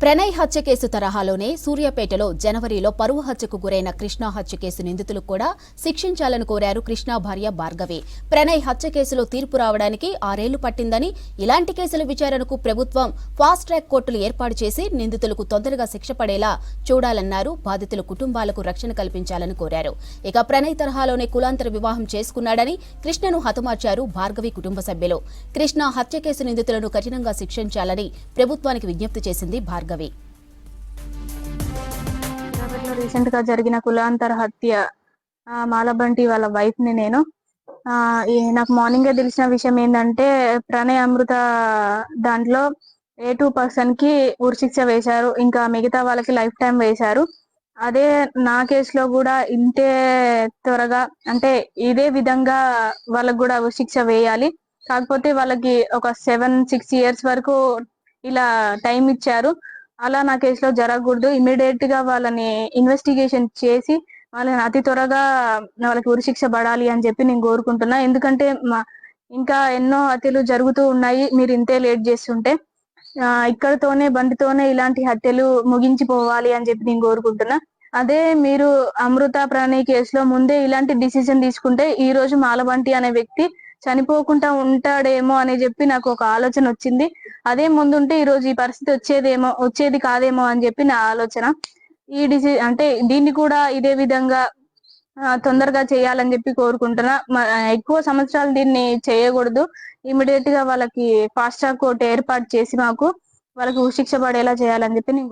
ప్రణయ్ హత్య కేసు తరహాలోనే సూర్యాపేటలో జనవరిలో పరువు హత్యకు గురైన కృష్ణ హత్య కేసు నిందితులు కూడా శిక్షించాలని కోరారు కృష్ణ భార్య భార్గవి. ప్రణయ్ హత్య కేసులో తీర్పు రావడానికి 6 ఏళ్లు పట్టిందని, ఇలాంటి కేసుల విచారణకు ప్రభుత్వం ఫాస్ట్ ట్రాక్ కోర్టులు ఏర్పాటు చేసి నిందితులకు తొందరగా శిక్ష పడేలా చూడాలన్నారు. బాధితుల కుటుంబాలకు రక్షణ కల్పించాలని కోరారు. ఇక ప్రణయ్ తరహాలోనే కులాంతర వివాహం చేసుకున్నాడని కృష్ణను హతమార్చారు భార్గవి కుటుంబ సభ్యులు. కృష్ణ హత్య కేసు నిందితులను కఠినంగా శిక్షించాలని ప్రభుత్వానికి విజ్ఞప్తి చేసింది భార్గవి. రీసెంట్ గా జరిగిన కులాంతర హత్య మాలబంటి వాళ్ళ వైఫ్ ని నేను నాకు మార్నింగ్ తెలిసిన విషయం ఏంటంటే ప్రణయ్ అమృత దాంట్లో A2 పర్సన్ కి ఉరిశిక్ష వేశారు, ఇంకా మిగతా వాళ్ళకి లైఫ్ టైం వేశారు. అదే నా కేసులో కూడా ఇంతే త్వరగా అంటే ఇదే విధంగా వాళ్ళకు కూడా ఉరిశిక్ష వేయాలి. కాకపోతే వాళ్ళకి ఒక 7-6 ఇయర్స్ వరకు ఇలా టైం ఇచ్చారు. అలా నా కేసులో జరగకూడదు. ఇమీడియట్ గా వాళ్ళని ఇన్వెస్టిగేషన్ చేసి వాళ్ళని అతి త్వరగా వాళ్ళకి ఉరిశిక్ష పడాలి అని చెప్పి నేను కోరుకుంటున్నా. ఎందుకంటే ఇంకా ఎన్నో హత్యలు జరుగుతూ ఉన్నాయి. మీరు ఇంతే లేట్ చేస్తుంటే ఇక్కడతోనే బండితోనే ఇలాంటి హత్యలు ముగించిపోవాలి అని చెప్పి నేను కోరుకుంటున్నా. అదే మీరు అమృత ప్రణయ్ కేసులో ముందే ఇలాంటి డిసిజన్ తీసుకుంటే ఈ రోజు మాలబంటి అనే వ్యక్తి చనిపోకుండా ఉంటాడేమో అని చెప్పి నాకు ఒక ఆలోచన వచ్చింది. అదే ముందుంటే ఈ రోజు ఈ పరిస్థితి వచ్చేది కాదేమో అని చెప్పి నా ఆలోచన. అంటే దీన్ని కూడా ఇదే విధంగా తొందరగా చేయాలని చెప్పి కోరుకుంటున్నా. ఎక్కువ సంవత్సరాలు దీన్ని చేయకూడదు. ఇమీడియట్ గా వాళ్ళకి ఫాస్ట్ ట్రాక్ కోర్టు ఏర్పాటు చేసి వాళ్ళకి శిక్ష పడేలా చేయాలని చెప్పి నేను